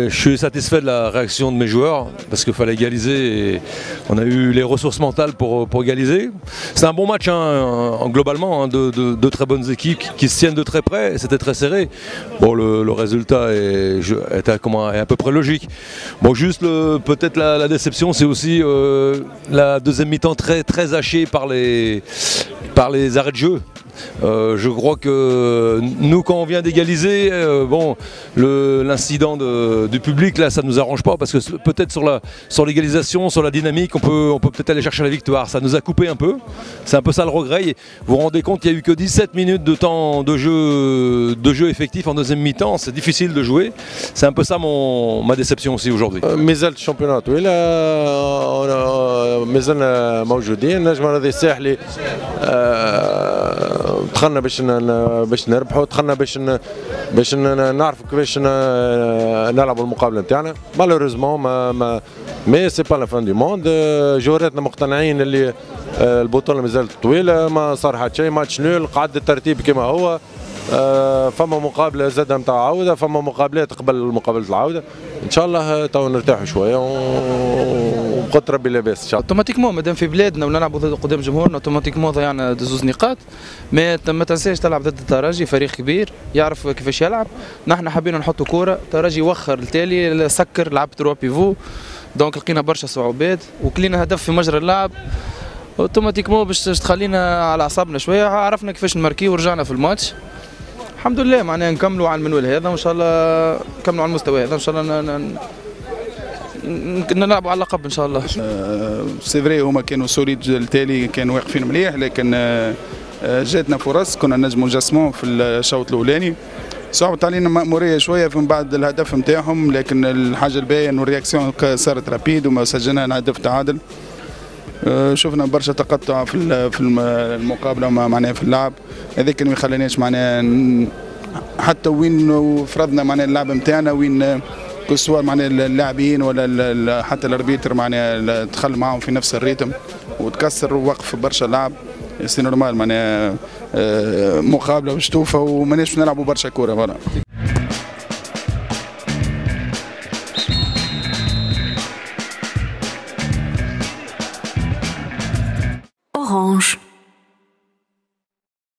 Je suis satisfait de la réaction de mes joueurs parce qu'il fallait égaliser et on a eu les ressources mentales pour égaliser. C'est un bon match globalement, de très bonnes équipes qui se tiennent de très près, c'était très serré. Bon, le résultat est à peu près logique. Bon, juste peut-être la déception, c'est aussi la deuxième mi-temps très hachée par les arrêts de jeu. Je crois que nous, quand on vient d'égaliser, l'incident du public là, ça nous arrange pas parce que peut-être sur l'égalisation, sur la dynamique, on peut peut-être aller chercher la victoire. Ça nous a coupé un peu. C'est un peu ça le regret. Vous vous rendez compte, il n'y a eu que 17 minutes de temps de jeu effectif en deuxième mi-temps. C'est difficile de jouer. C'est un peu ça ma déception aussi aujourd'hui. مازال الشامبيونات طويلة مازلنا موجودين نجم هذا الساحلي دخلنا باش نربحوا دخلنا باش نعرفوا كيفاش نلعبوا المقابله نتاعنا مالوريزمون مي سي با لا فان دو موند جوهراتنا مقتنعين اللي البطوله مازالت طويله ما صار حتى شيء ماتش نول قعد الترتيب كما هو فما مقابله زادة نتاع عوده فما مقابلات قبل مقابله العوده ان شاء الله تو نرتاحوا شويه وقدر ربي لا باس ان شاء الله. اوتوماتيكمون مادام في بلادنا ونلعبوا قدام جمهورنا اوتوماتيكمون ضيعنا زوز نقاط، ما تنساش تلعب ضد الترجي فريق كبير يعرف كيفاش يلعب. نحن حبينا نحطوا كوره، الترجي وخر التالي سكر لعب 3 بيفو دونك لقينا برشا صعوبات وكلينا هدف في مجرى اللعب اوتوماتيكمون باش تخلينا على اعصابنا شويه، عرفنا كيفاش نماركي ورجعنا في الماتش. الحمد لله معناها نكملوا على المنوال هذا وان شاء الله نكملوا على المستوى هذا ان شاء الله نلعبوا على اللقب ان شاء الله. سي فري هما كانوا سوليد التالي كانوا واقفين مليح لكن جاتنا فرص كنا نجموا نجسموا في الشوط الاولاني صعبت علينا مأمورية شوية من بعد الهدف نتاعهم لكن الحاجة الباهية انه الرياكسيون صارت رابيد وما سجلنا هدف تعادل. شفنا برشا تقطع في المقابله معناها في اللعب هذاك ما يخليناش معناها حتى وين فرضنا معناها اللعب نتاعنا وين كسوا معناها اللاعبين ولا حتى الاربيتر معناها دخل معهم في نفس الريتم وتكسر ووقف برشا لعب سي نورمال معناها مقابله مشتوفه وماناش نلعبوا برشا كوره فوالا. Orange.